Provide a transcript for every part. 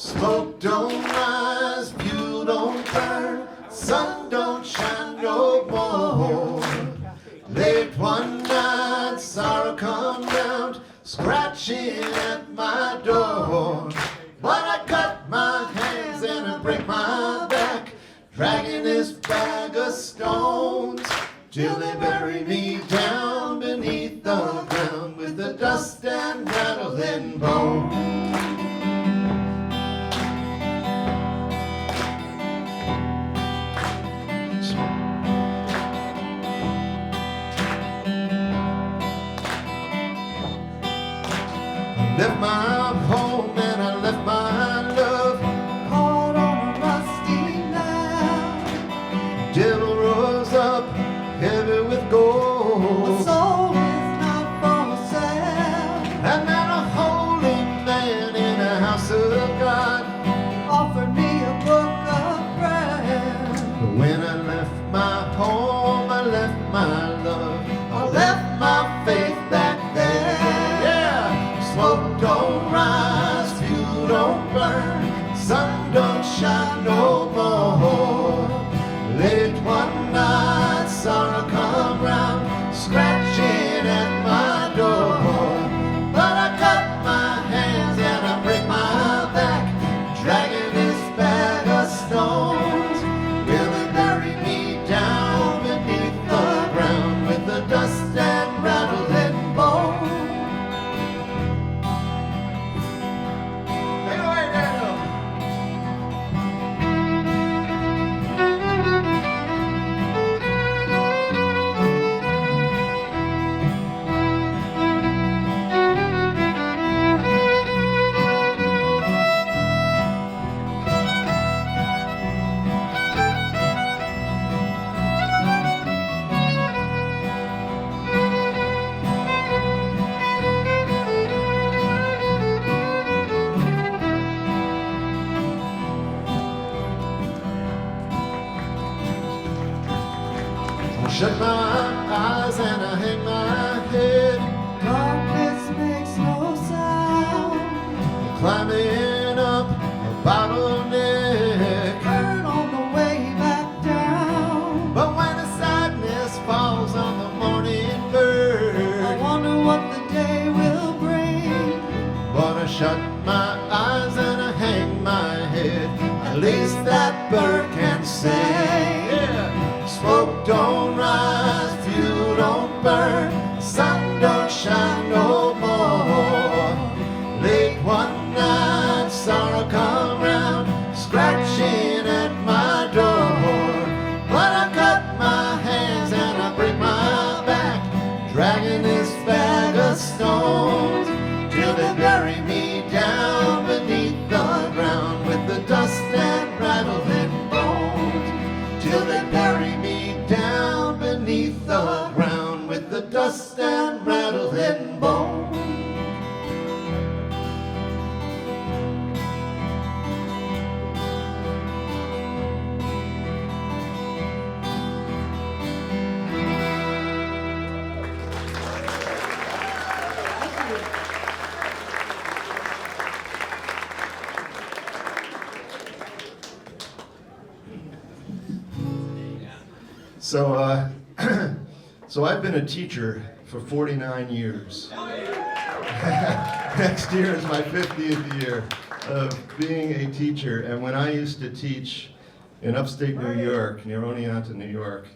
Smoke don't rise, fuel don't burn, sun don't shine no more. Late one night, sorrow come round, scratching at my door. But I cut my hands and I break my back, dragging this bag of stones, till they bury me down beneath the ground with the dust and rattling bone. Left my home and I left my love, caught on a rusty nail. Devil rose up, heavy with gold. My soul is not for sale. And then a holy man in a house of God Offered me a book of prayer. But when I left my home, I left my love, I left my faith back there. Yeah, smoke don't rise, fuel don't burn, sun don't shine no more. Late one night, sorrow come round, scratching at my door. But I cut my hands and I break my back, dragging this bag of stones. Will it bury me down beneath the ground with the dust and rattling bone? Take it away, Daniel. I shut my eyes and I hang my head, Darkness makes no sound. climbing up a bottleneck. Turn on the way back down. But when the sadness falls on the morning I bird, wonder what the day will bring. but I shut my eyes and I hang my head. At least that bird can say, yeah, smoke don't rise, fuel don't burn, sun don't shine no more. Late one night, sorrow come round, scratching at my door. But I cut my hands and I break my back, dragging this bag of stones, till they bury me down beneath the ground with the dust and rattling bones. Till they bury me down beneath the ground with the dust and rattling bones. So I've been a teacher for 49 years. Next year is my 50th year of being a teacher. And when I used to teach in upstate New York, near Oneonta, New York,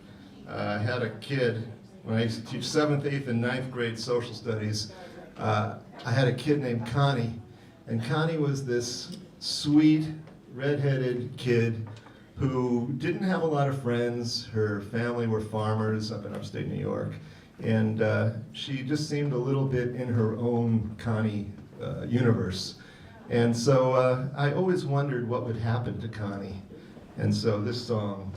I had a kid, when I used to teach 7th, 8th, and 9th grade social studies, I had a kid named Connie. And Connie was this sweet, redheaded kid who didn't have a lot of friends. Her family were farmers up in upstate New York. And she just seemed a little bit in her own Connie universe. And so I always wondered what would happen to Connie. And so this song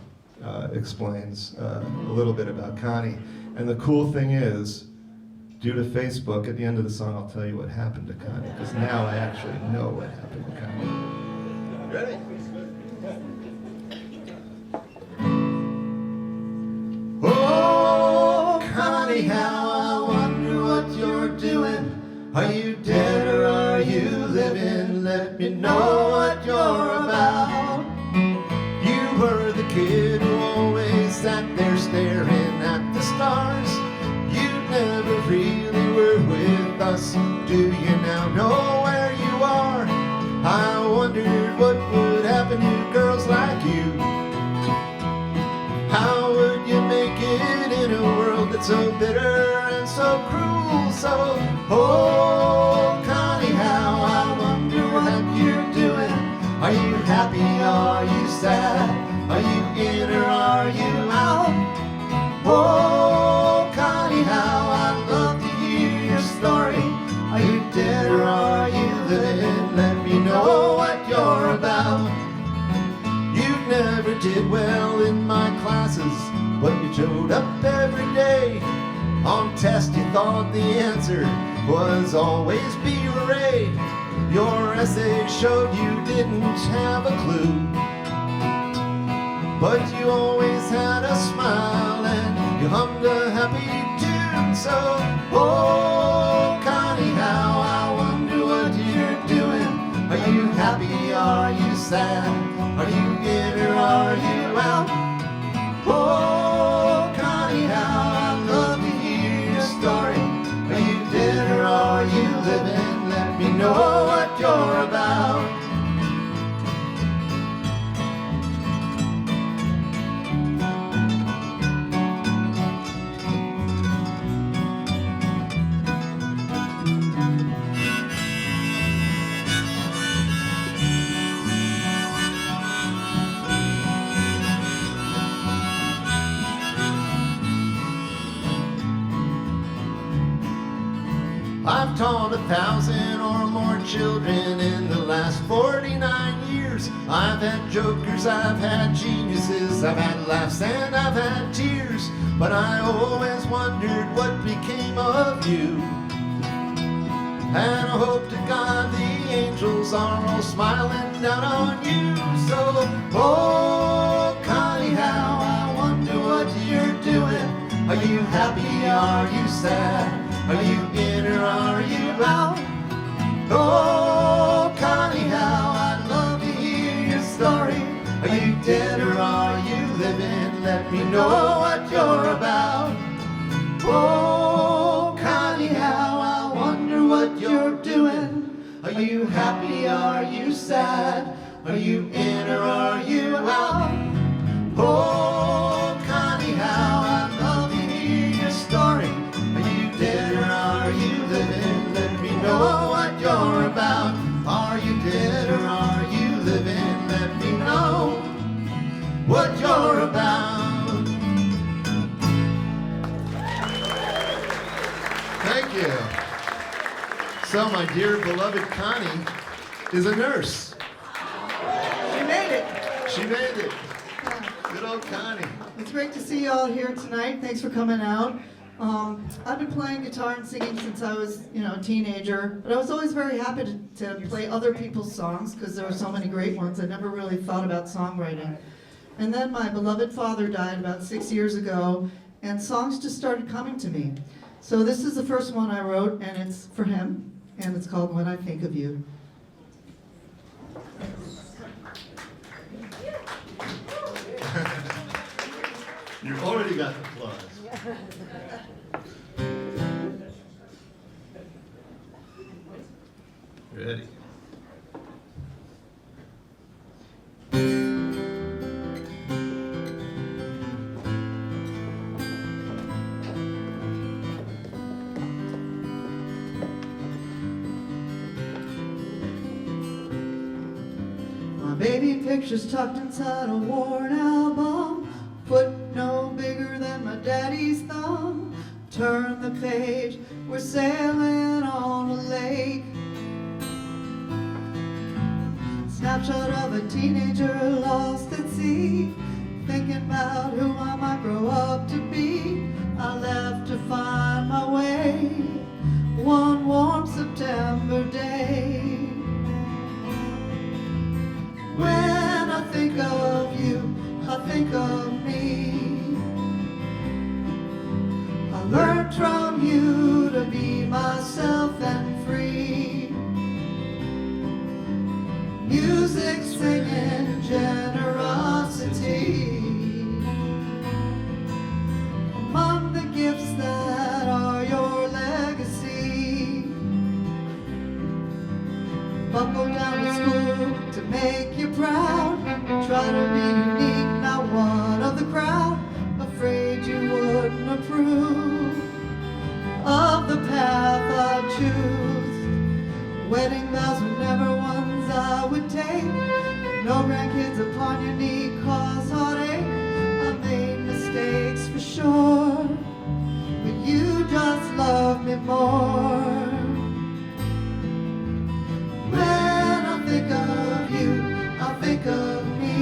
explains a little bit about Connie. And the cool thing is, due to Facebook, at the end of the song I'll tell you what happened to Connie, because now I actually know what happened to Connie. Ready? Connie, how I wonder what you're doing. Are you dead or are are you living? Let me know what you're about. You were the kid who always sat there staring at the stars. You never really were with us. Do you now know where you are? I wondered what would happen to girls like you. How would you make it in a world that's so bitter and so cruel? So, oh, Connie, how I wonder what you're doing. Are you happy? Are you sad? Are you in or are you out? Oh, Connie, how I'd love to hear your story. Are you dead or are you living? Let me know what you're about. You never did well in my classes, but you showed up every day. On tests you thought the answer was always be arrayed. Your essay showed you didn't have a clue, but you always had a smile and you hummed a happy tune. So, oh, Connie, how I wonder what you're doing. Are you happy? Are you sad? Are you in or are you out? Oh, Connie, how I'd love to hear your story. Are you dead or are you living? Let me know what you're about. I've taught 1,000 or more children in the last 49 years. I've had jokers, I've had geniuses, I've had laughs and I've had tears. But I always wondered what became of you. And I hope to God the angels are all smiling down on you. So, oh, Connie, how I wonder what you're doing. Are you happy? Are you sad? Are you in or are you out? Oh, Connie, how I'd love to hear your story. Are you dead or are you living? Let me know what you're about. Oh, Connie, how I wonder what you're doing. Are you happy? Are you sad? Are you in or are you out? Oh, Connie, how I'd love to hear your story. Are you dead or are you living? Let me know what you're about. Are you dead or are you living? Let me know what you're about. Thank you. So my dear beloved Connie is a nurse. She made it. She made it. Good old Connie. It's great to see you all here tonight. Thanks for coming out. I've been playing guitar and singing since I was, a teenager, but I was always very happy to play other people's songs because there were so many great ones. I never really thought about songwriting. And then my beloved father died about 6 years ago, and songs just started coming to me. So this is the first one I wrote, and it's for him, and it's called When I Think of You. You've already got the applause. Ready? My baby picture's tucked inside a worn album, foot no bigger than my daddy's thumb. Turn the page, we're sailing on a lake. Snapshot of a teenager lost at sea, thinking about who I might grow up to be. I left to find my way one warm September day. When I think of you, I think of me. I learned from you to be myself and free. buckle down to school to make you proud. Try to be unique, not one of the crowd. Afraid you wouldn't approve of the path I choose. Wedding vows were never ones I would take. No grandkids upon your knee cause heartache. I made mistakes for sure, but you just love me more. When I think of you, I think of me.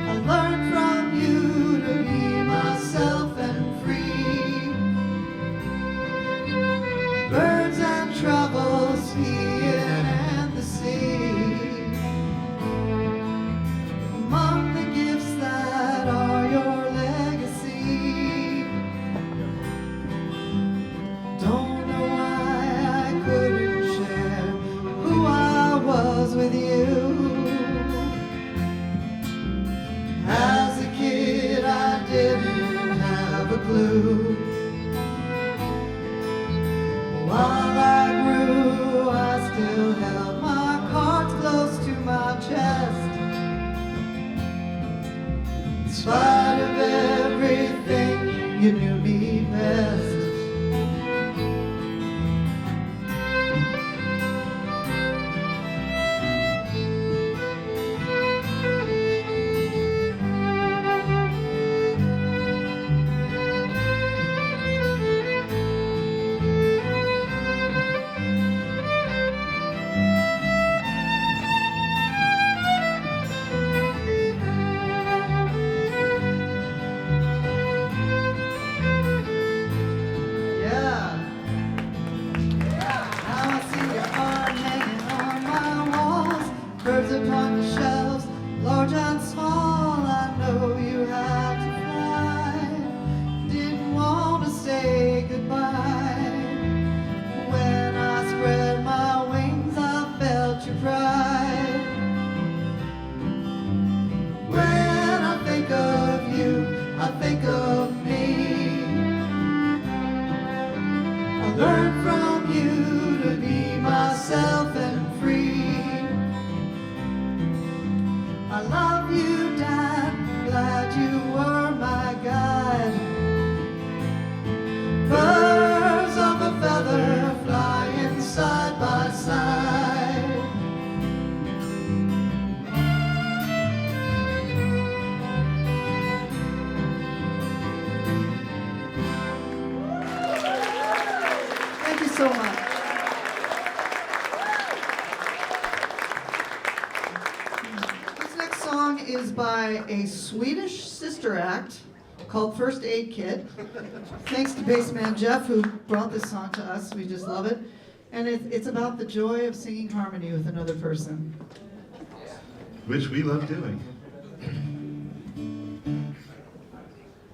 I learned from you to be myself and free. Birds and travel, skiing and the sea. Among the gifts that are your legacy. Don't know why I couldn't share who I was with you. As a kid I didn't have a clue. While I grew, I still held my cards close to my chest. In spite of everything, you knew me best. Birds upon the shelves, large and small, I know you had to fly. Didn't want to say goodbye. When I spread my wings, I felt your pride. When I think of you, I think of me. I learned from you to be myself and free. I love you, Dad, glad you were my guide. Birds of a feather flying side by side. Thank you so much. Song is by a Swedish sister act called First Aid Kit. Thanks to bassman Jeff who brought this song to us. We just love it. And it's about the joy of singing harmony with another person. Which we love doing.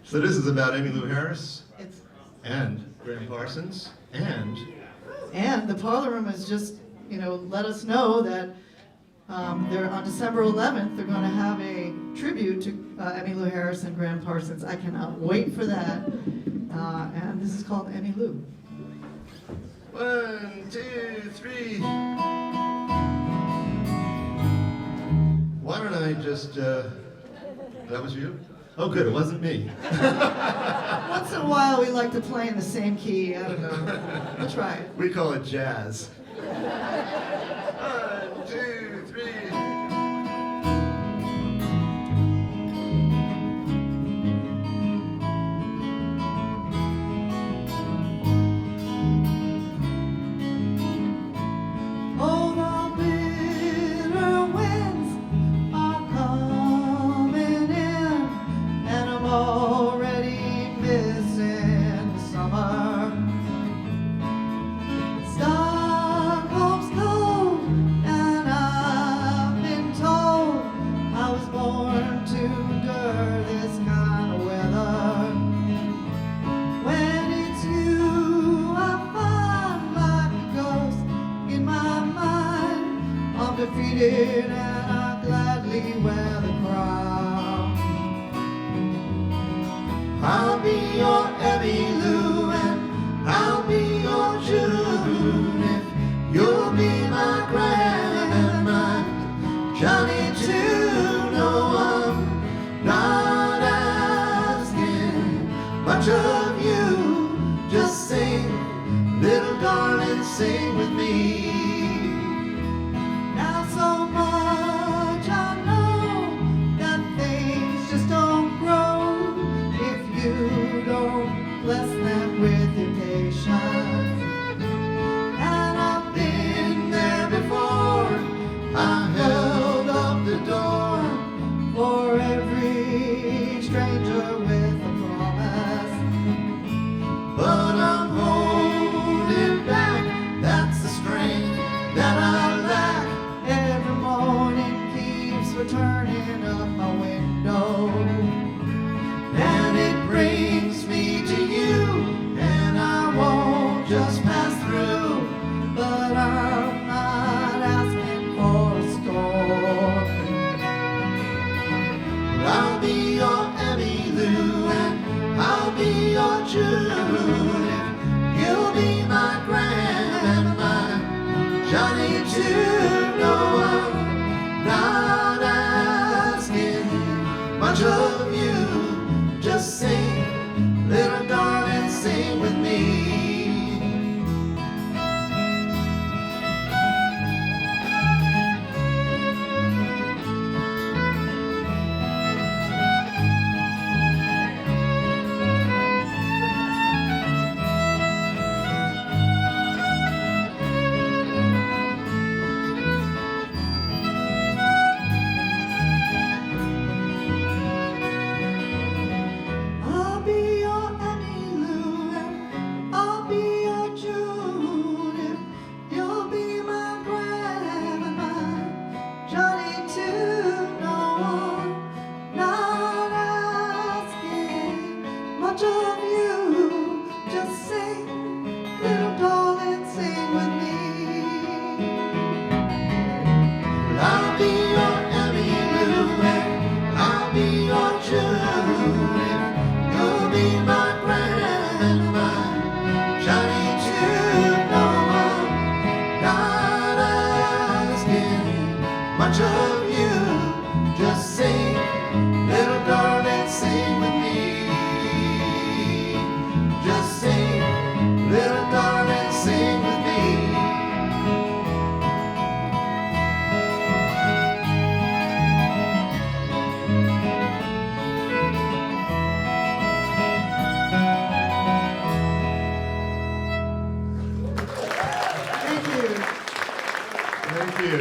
So this is about Emmylou Harris and Graham Parsons and the Parlor Room has just, let us know that they're on December 11th. They're going to have a tribute to Emmylou Harris and Graham Parsons. I cannot wait for that. And this is called Emmylou. 1, 2, 3. Why don't I just? That was you? Oh, good. It wasn't me. Once in a while, we like to play in the same key. I don't know. We'll try it. We call it jazz. 1, 2, 3. Defeated, and I gladly wear the crown. I'll be your Emmylou and I'll be your June if sing with me. Now so much I know that things just don't grow if you don't bless them with your patience. And I've been there before. I held up the door for every stranger with a promise. But I'm holding back, that's the strength that I lack. Every morning keeps returning up my window, and it brings me to you, and I won't just pass through, but I'm not asking for a storm. I'll be your Emmy Lou, and I'll be your June. You'll be my Graham and my Johnny too. No, I'm not asking much of you. Just sing, little darling, sing with me. I'll be your Emmy Lou, and I'll be your June. If you'll be my Graham and my Johnny too. No, I'm not asking much of you. Just sing, little darling, sing with me. I'll be your Emmy Lou, and I'll be your June. You'll be my Graham and my Johnny too. No, I'm not asking much of you. Just sing, little darling, sing with me. Just sing, little darling, sing with me. Thank you. Thank you.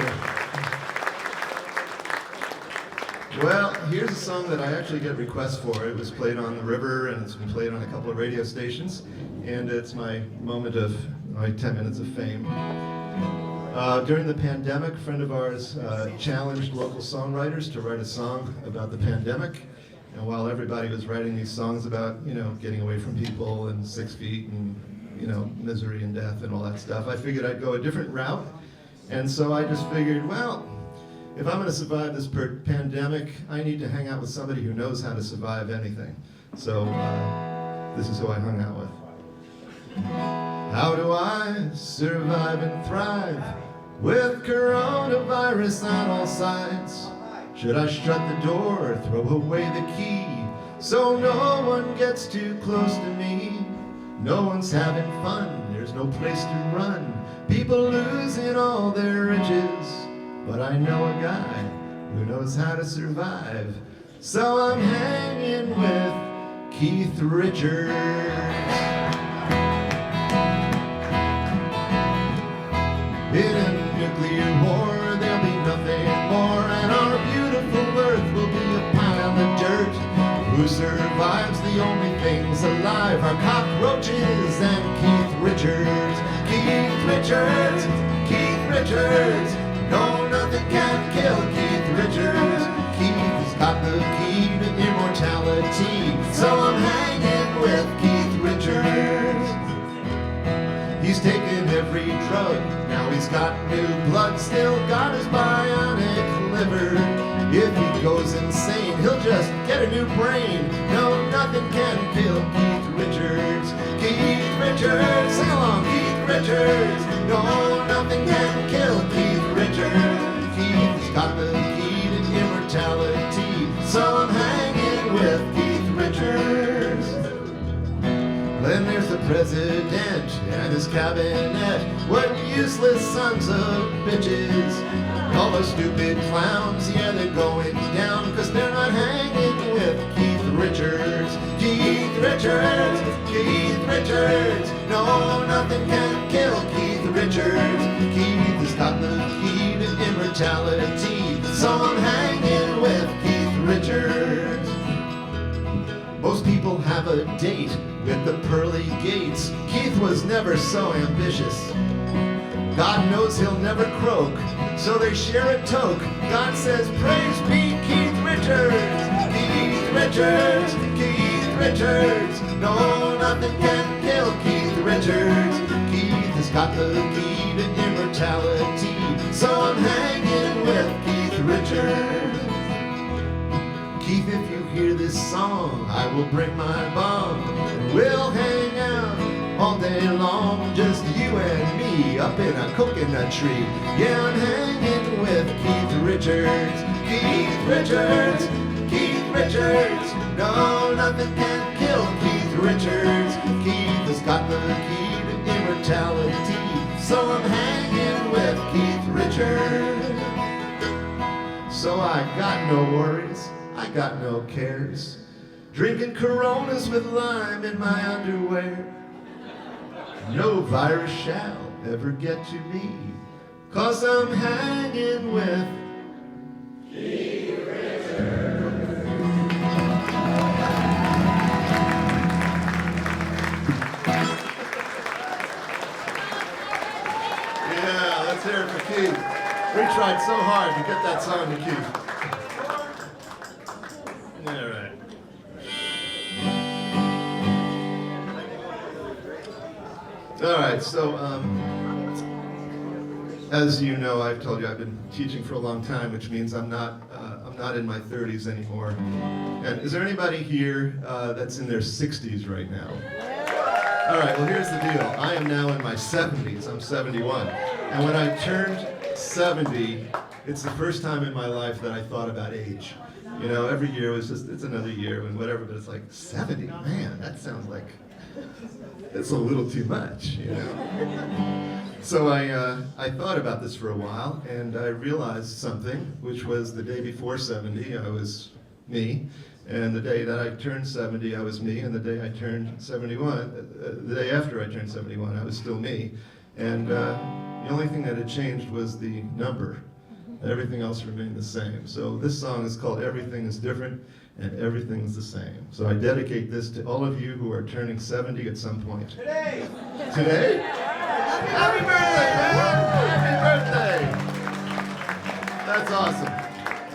Well, here's a song that I actually get requests for. It was played on the river, and it's been played on a couple of radio stations, and it's my moment of my 10 minutes of fame. During the pandemic, a friend of ours challenged local songwriters to write a song about the pandemic. And while everybody was writing these songs about, getting away from people and 6 feet and, misery and death and all that stuff, I figured I'd go a different route. And so I just figured, well, if I'm going to survive this pandemic, I need to hang out with somebody who knows how to survive anything. So this is who I hung out with. How do I survive and thrive with coronavirus on all sides? Should I shut the door, throw away the key, so no one gets too close to me? No one's having fun, there's no place to run, people losing all their riches. But I know a guy who knows how to survive, so I'm hanging with Keith Richards. In a nuclear war, there'll be nothing more, and our beautiful earth will be a pile of dirt. Who survives? The only things alive are cockroaches and Keith Richards. Keith Richards, Keith Richards. No, nothing can kill Keith Richards. Keith's got the key to immortality, so I'm hanging with Keith Richards. He's taken every drug, now he's got new blood, still got his bionic liver. If he goes insane, he'll just get a new brain. No, nothing can kill Keith Richards. Keith Richards, sing along, Keith Richards. No, nothing can kill Keith Richards. Keith's got the key to immortality, so I'm hanging with Keith Richards. Then there's the president and his his cabinet. What useless sons of bitches. All those stupid clowns, yeah, they're going down, 'cause they're not hanging with Keith Richards. Keith Richards, Keith Richards. No, nothing can kill Keith Richards. Keith has got the key to immortality, so I'm hanging with Keith Richards. Most people have a date with the pearly gates. Keith was never so ambitious. God knows he'll never croak, so they share a toke. God says, praise be Keith Richards. Keith Richards, Keith Richards. No, nothing can kill Keith Richards. Keith has got the key to immortality, so I'm hanging with Keith Richards. Keith, if you hear this song, I will bring my bomb. We'll hang out all day long, just you and me up in a coconut tree. Yeah, I'm hanging with Keith Richards. Keith Richards, Keith Richards. No, nothing can kill Keith Richards. Keith has got the key to immortality, so I'm hanging with Keith Richards. So I got no worries, I got no cares. Drinking Coronas with lime in my underwear. No virus shall ever get to me, 'cause I'm hanging with Keith Richards. Yeah, let's hear it for Keith. We tried so hard to get that song to Keith. All right. All right, so as you know, I've told you I've been teaching for a long time, which means I'm not in my 30s anymore. And is there anybody here that's in their 60s right now? All right, well, here's the deal. I am now in my 70s. I'm 71. And when I turned 70, it's the first time in my life that I thought about age. You know, every year was just, it's another year and whatever, but it's like 70, man, that sounds like, it's a little too much, you know. So I thought about this for a while, and I realized something, which was the day before 70, I was me, and the day that I turned 70, I was me, and the day I turned 71, the day after I turned 71, I was still me. And the only thing that had changed was the number. Everything else remained the same. So this song is called Everything is Different and Everything's the Same. So I dedicate this to all of you who are turning 70 at some point. Today! Today? Happy birthday, man! Happy birthday! That's awesome.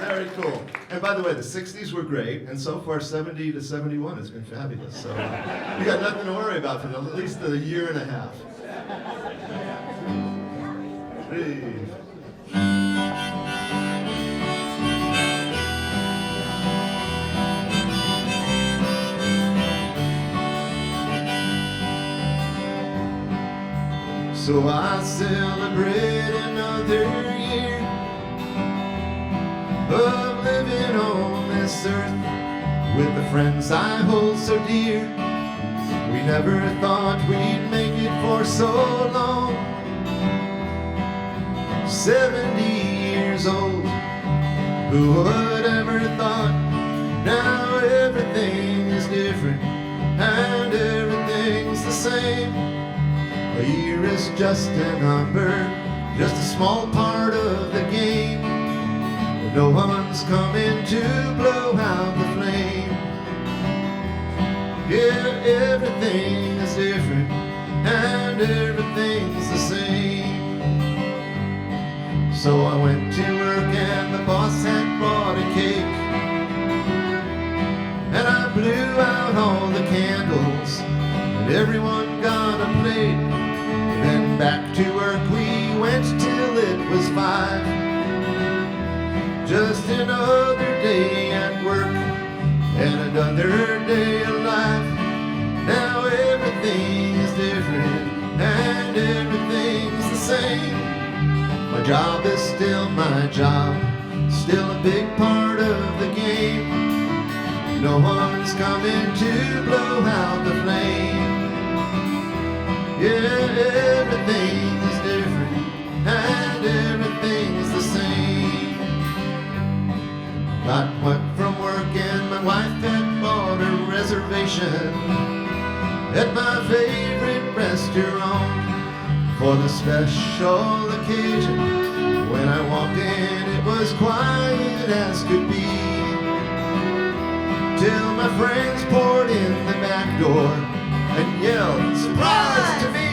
Very cool. And by the way, the 60s were great, and so far 70 to 71 has been fabulous. So you got nothing to worry about for at least a year and a half. Breathe. So I celebrate another year of living on this earth with the friends I hold so dear. We never thought we'd make it for so long. 70 years old, who would ever thought? Now everything is different and everything's the same. A year is just a number, just a small part of the game. No one's coming to blow out the flame. Yeah, everything is different and everything's the same. So I went to work and the boss had brought a cake, and I blew out all the candles and everyone got a plate. Then back to work we went till it was 5. Just another day at work and another day alive. Now everything is different and everything's the same. My job is still my job, still a big part of the game. No one's coming to blow out the flame. Yeah, everything is different and everything's the same. Got what from work and my wife had bought a reservation at my favorite restaurant for the special occasion. When I walked in, it was quiet as could be, till my friends poured in the back door and yelled, "Surprise!" to me.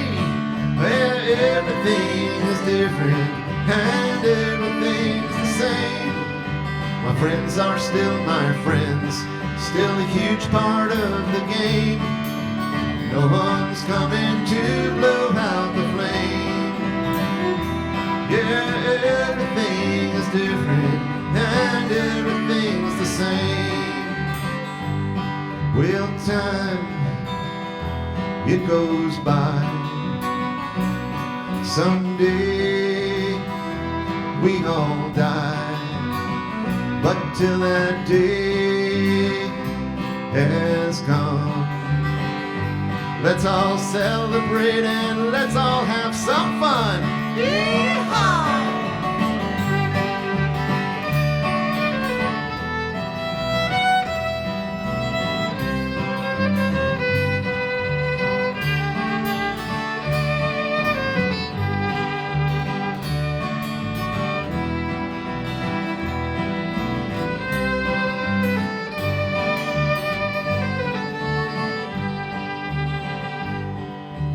Well, everything is different and everything's the same. My friends are still my friends, still a huge part of the game. No one's coming to blow out the flame. Yeah, everything is different and everything's the same. Well, time, it goes by. Someday we all die, but till that day has come, let's all celebrate and let's all have some fun. Yeehaw!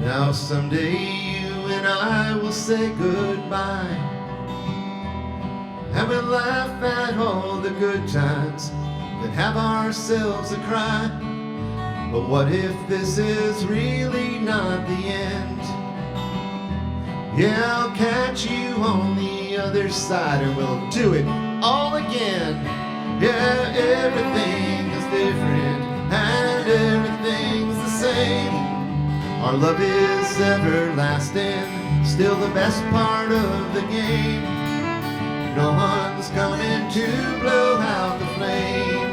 Now someday you and I will say goodbye, and we'll laugh at all the good times, then have ourselves a cry. But what if this is really not the end? Yeah, I'll catch you on the other side and we'll do it all again. Yeah, everything is different and everything's the same. Our love is everlasting, still the best part of the game. No one's coming to blow out the flame.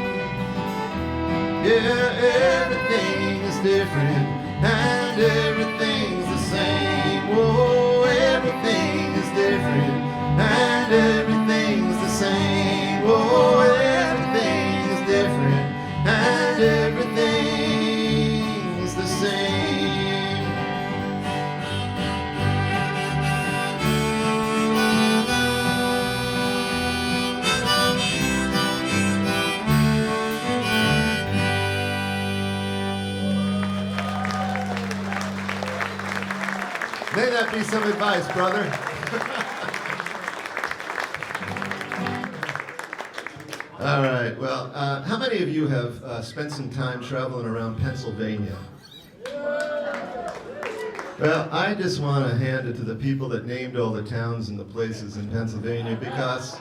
Yeah, everything is different and everything's the same. Oh, everything is different and everything's the same. Oh, everything is different and everything's the same. May that be some advice, brother. All right, well, how many of you have spent some time traveling around Pennsylvania? Well, I just want to hand it to the people that named all the towns and the places in Pennsylvania, because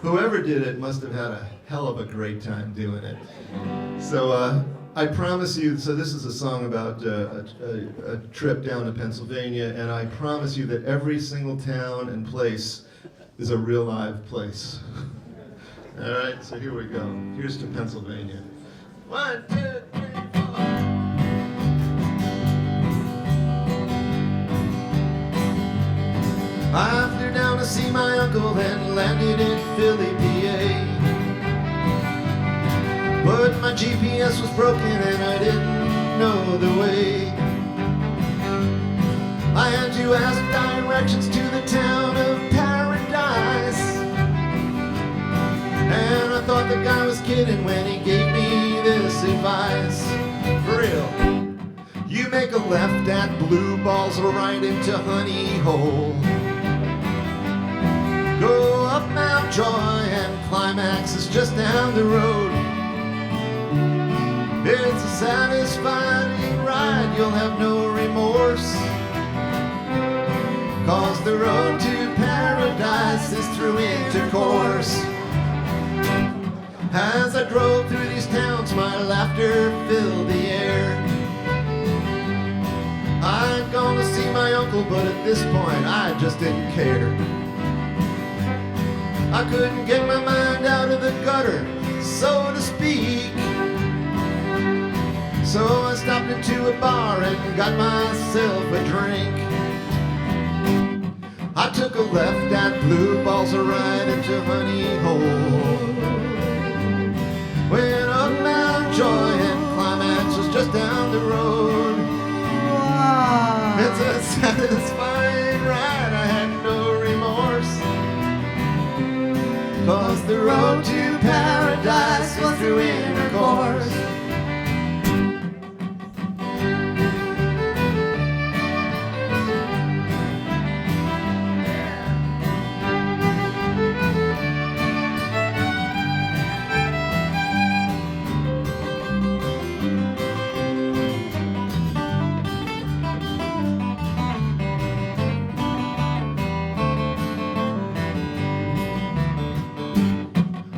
whoever did it must have had a hell of a great time doing it. So I promise you, so this is a song about a trip down to Pennsylvania, and I promise you that every single town and place is a real live place. All right, so here we go. Here's to Pennsylvania. 1, 2, 3, 4. I flew down to see my uncle and landed in Philly, PA. But my GPS was broken and I didn't know the way. I had to ask directions to the town of Paradise, and I thought the guy was kidding when he gave me this advice. For real, you make a left at Blue Balls or right into Honey Hole. Go up Mount Joy and Climax is just down the road. It's a satisfying ride, you'll have no remorse, 'cause the road to paradise is through intercourse. As I drove through these towns, my laughter filled the air. I'd gone to see my uncle, but at this point I just didn't care. I couldn't get my mind out of the gutter, so to speak. So I stopped into a bar and got myself a drink. I took a left at Blue Balls, a right into Honey Hole. Went up Mount Joy and Climax was just down the road. Wow. It's a satisfying ride, I had no remorse. 'Cause the road to paradise was through intercourse.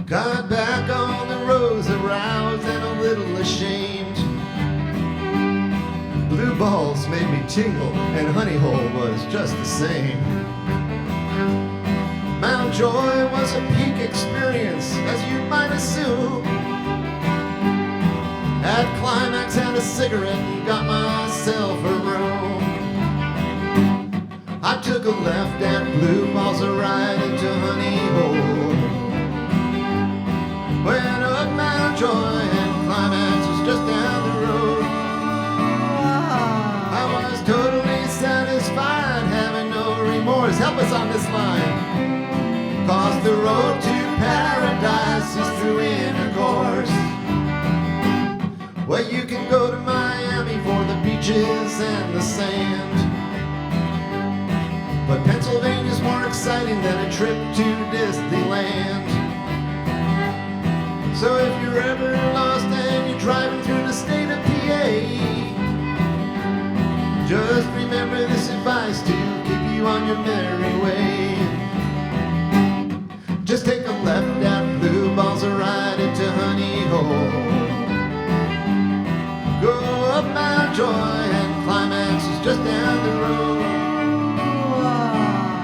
Got back on the road, aroused and a little ashamed. Blue Balls made me tingle, and Honey Hole was just the same. Mount Joy was a peak experience, as you might assume. At Climax, had a cigarette and got myself a room. I took a left at Blue Balls, a right into Honey Hole. Went up Mount Joy and Climax was just down the road. I was totally satisfied, having no remorse. Help us on this line. 'Cause the road to paradise is through intercourse. Well, you can go to Miami for the beaches and the sand, but Pennsylvania's more exciting than a trip to Disneyland. So if you're ever lost and you're driving through the state of PA, just remember this advice to keep you on your merry way. Just take a left at Blue Balls, a right into Honey Hole. Go up Mount Joy and Climax is just down the road.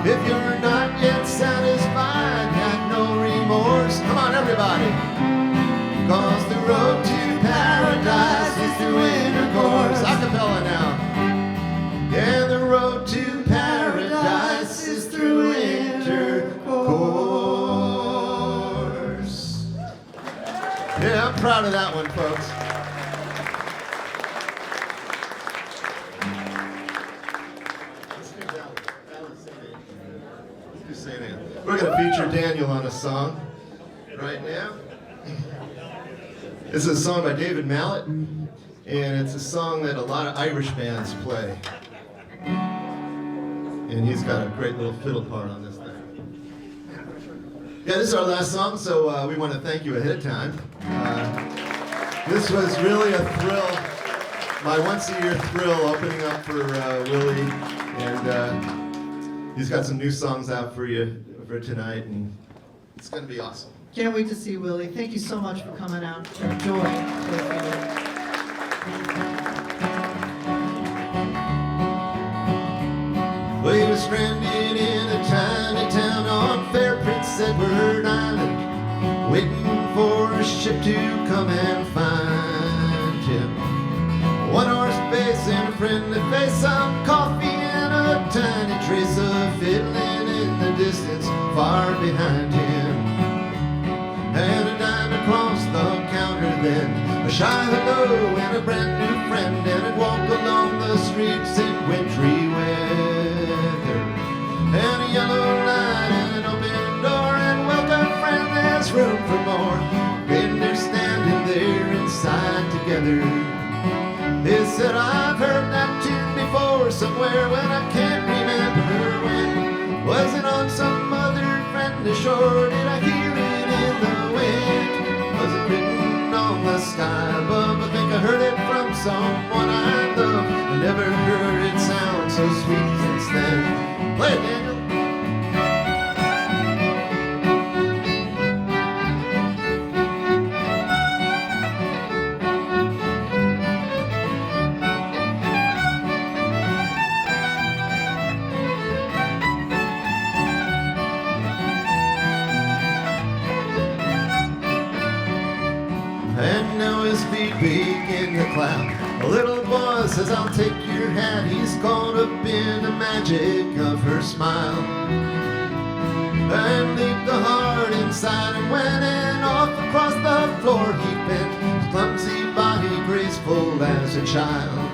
If you're not yet satisfied, have no remorse. Come on, everybody. 'Cause the road to paradise is through intercourse. Acapella now. Yeah, the road to paradise is through intercourse. Yeah, I'm proud of that one, folks. We're going to feature Daniel on a song right now. This is a song by David Mallet, and it's a song that a lot of Irish bands play. And he's got a great little fiddle part on this thing. Yeah, this is our last song, so we want to thank you ahead of time. This was really a thrill, my once-a-year thrill opening up for Willie, and he's got some new songs out for you for tonight, and it's going to be awesome. Can't wait to see Willie. Thank you so much for coming out. It's been a joy. Well, he was stranded in a tiny town on fair Prince Edward Island, waiting for a ship to come and find him. 1 hour space and a friendly face, some coffee and a tiny trace of fiddling in the distance far behind him. And a dime across the counter then, a shy hello and a brand new friend, and I'd walk along the streets in wintry weather. And a yellow light and an open door, and welcome friend, there's room for more. And they're standing there inside together. They said, I've heard that tune before somewhere, when I can't remember when. Was it on some other friendly shore? Did I hear it in the wind? Was it written on the sky above? I think I heard it from someone I love. I never heard it sound so sweet since then. Play it, Daniel. And now his feet begin to clap A little boy says, I'll take your hat. He's caught up in the magic of her smile, and leaped the heart inside and went in off across the floor. He bent his clumsy body graceful as a child.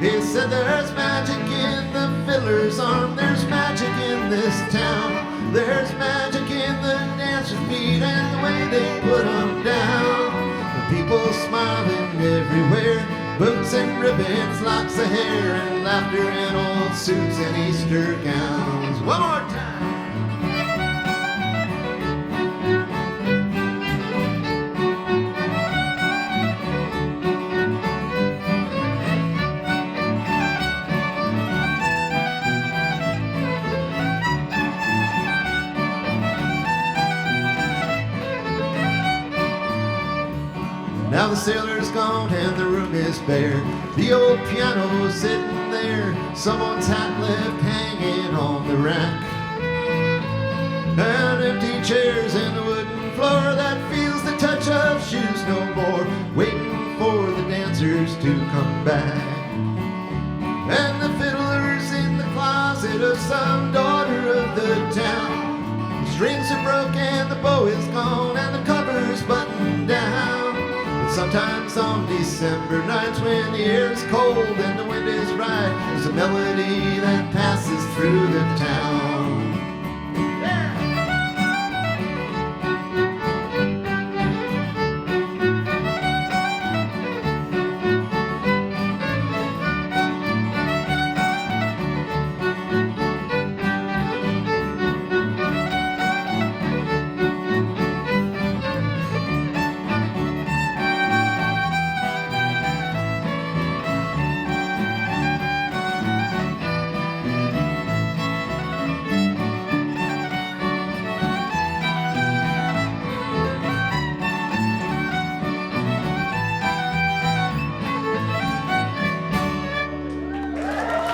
He said, there's magic in the fiddler's arm, there's magic in this town, there's magic in the dancer's feet and the way they put them down. The people smiling everywhere, boots and ribbons, locks of hair, and laughter in old suits and Easter gowns. One more time. Now the sailor's gone and the room is bare. The old piano's sitting there, someone's hat left hanging on the rack, and empty chairs in the wooden floor that feels the touch of shoes no more, waiting for the dancers to come back. And the fiddler's in the closet of some daughter of the town. The strings are broken, the bow is gone, and the cover's buttoned down. Sometimes on December nights when the air is cold and the wind is right, there's a melody that passes through the town.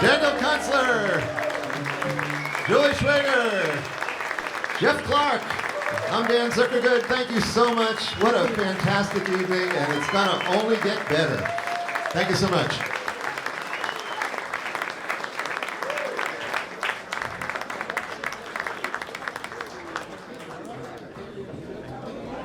Daniel Kunstler, Julie Schwager, Jeff Clark. I'm Dan Zukergood. Thank you so much. What a fantastic evening, and it's gonna only get better. Thank you so much.